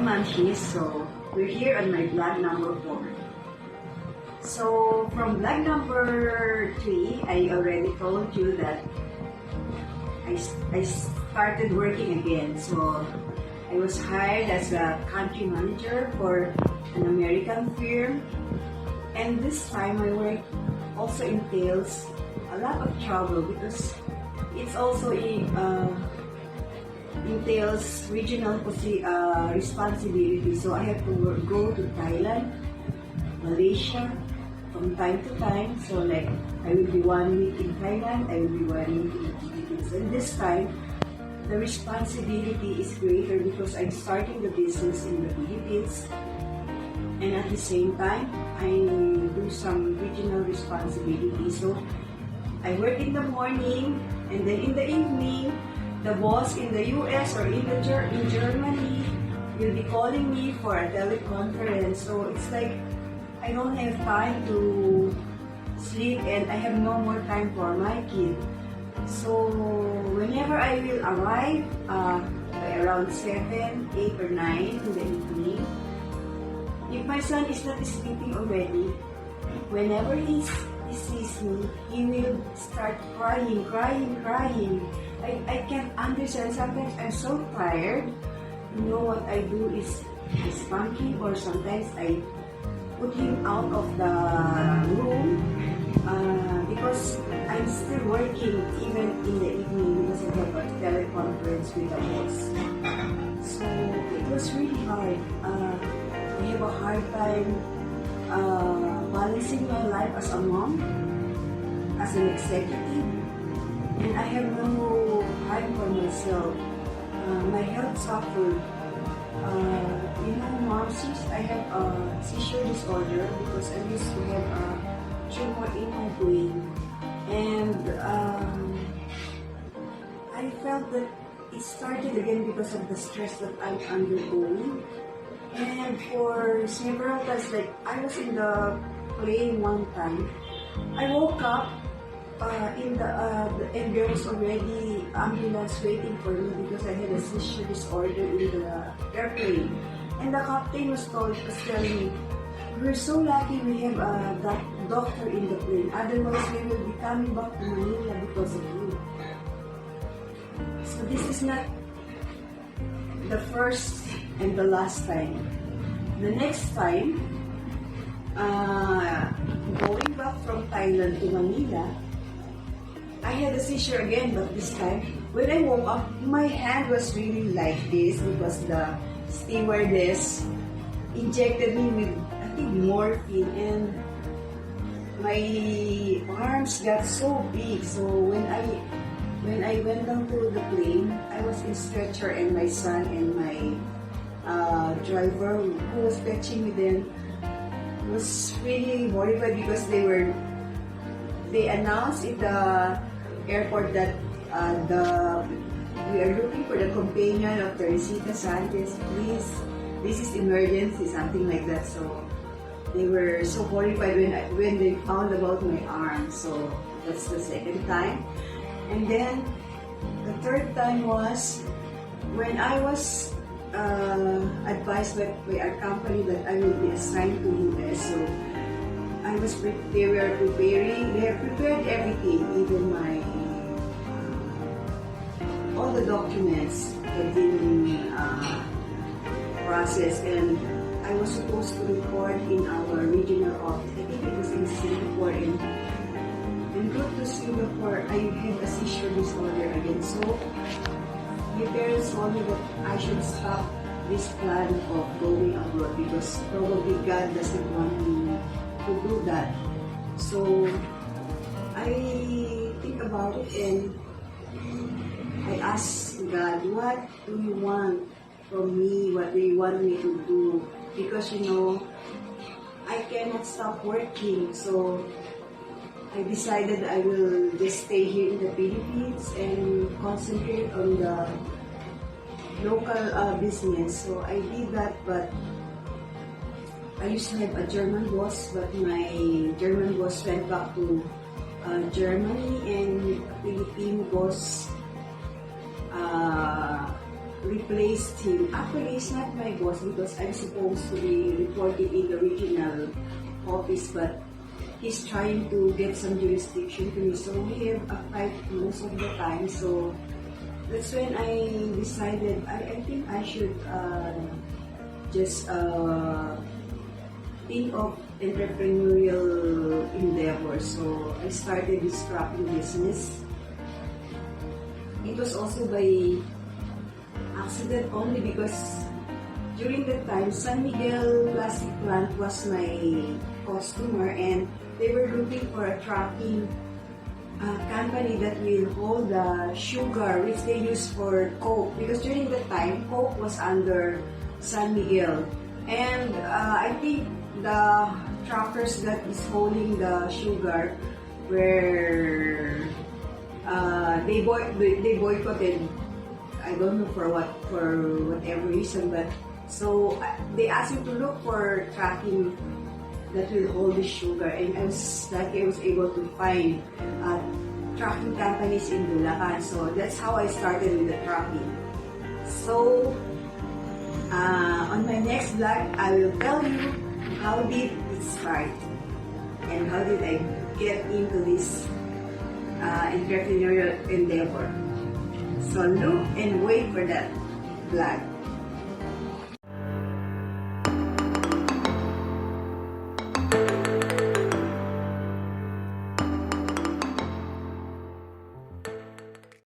Manchis. So we're here on my vlog number 4. So from vlog number 3, I already told you that I started working again. So I was hired as a country manager for an American firm, and this time my work also entails a lot of trouble because it's also entails regional responsibility. So I have to go to Thailand, Malaysia from time to time. So like I will be 1 week in Thailand, I will be 1 week in the Philippines. And this time, the responsibility is greater because I'm starting the business in the Philippines. And at the same time, I do some regional responsibility. So I work in the morning, and then in the evening, the boss in the US or in Germany will be calling me for a teleconference. So it's like I don't have time to sleep, and I have no more time for my kid. So whenever I will arrive, by around 7, 8, or 9 in the evening, if my son is not sleeping already, whenever he sees me, he will start crying. I can't understand. Sometimes I'm so tired. You know what I do is I spank him, or sometimes I put him out of the room because I'm still working even in the evening because I have a teleconference with the boss. So it was really hard. I have a hard time balancing my life as a mom, as an executive, and I have no time for myself. My health suffered. Mom, since I have a seizure disorder because I used to have a tumor in my brain, and I felt that it started again because of the stress that I'm undergoing. And for several times, like I was in the plane one time, I woke up and there was already ambulance waiting for me because I had a seizure disorder in the airplane. And the captain was telling me, "We're so lucky we have that doctor in the plane. Otherwise, we will be coming back to Manila because of you." So this is not the first and the last time. The next time, going back from Thailand to Manila, I had a seizure again, but this time, when I woke up, my hand was really like this because the stewardess injected me with, I think, morphine, and my arms got so big. So when I went down to the plane, I was in stretcher, and my son and my driver who was fetching me then was really horrified because they announced in the airport that we are looking for the companion of Teresita Sanchez. Please, this is emergency, something like that. So they were so horrified when they found about my arm. So that's the second time. And then the third time was when I was advised by our company that I will be assigned to US. So they were preparing, they have prepared everything, even my all the documents had been processed, and I was supposed to report in our regional office. I think it was in Singapore, and go to Singapore, I had a seizure disorder again. So my parents told me that I should stop this plan of going abroad because probably God doesn't want me to do that. So I think about it, and I asked God, what do you want from me? What do you want me to do? Because I cannot stop working. So I decided I will just stay here in the Philippines and concentrate on the local business. So I did that, but I used to have a German boss, but my German boss went back to Germany, and Filipino boss replaced him. Actually, he's not my boss because I'm supposed to be reporting in the regional office, but he's trying to get some jurisdiction to me. So we have a fight most of the time. So that's when I decided I think I should just think of entrepreneurial endeavor. So I started this trucking business. It was also by accident only because during that time, San Miguel Plastic Plant was my customer and they were looking for a trucking company that will hold the sugar which they use for Coke, because during that time Coke was under San Miguel, and I think the truckers that is holding the sugar were they boycotted. I don't know for whatever reason, but so they asked me to look for trucking that will hold the sugar, and I was lucky I was able to find trucking companies in Bulacan. So that's how I started with the trucking. So on my next vlog, I will tell you how did it start and how did I get into this entrepreneurial endeavor. So look and wait for that vlog.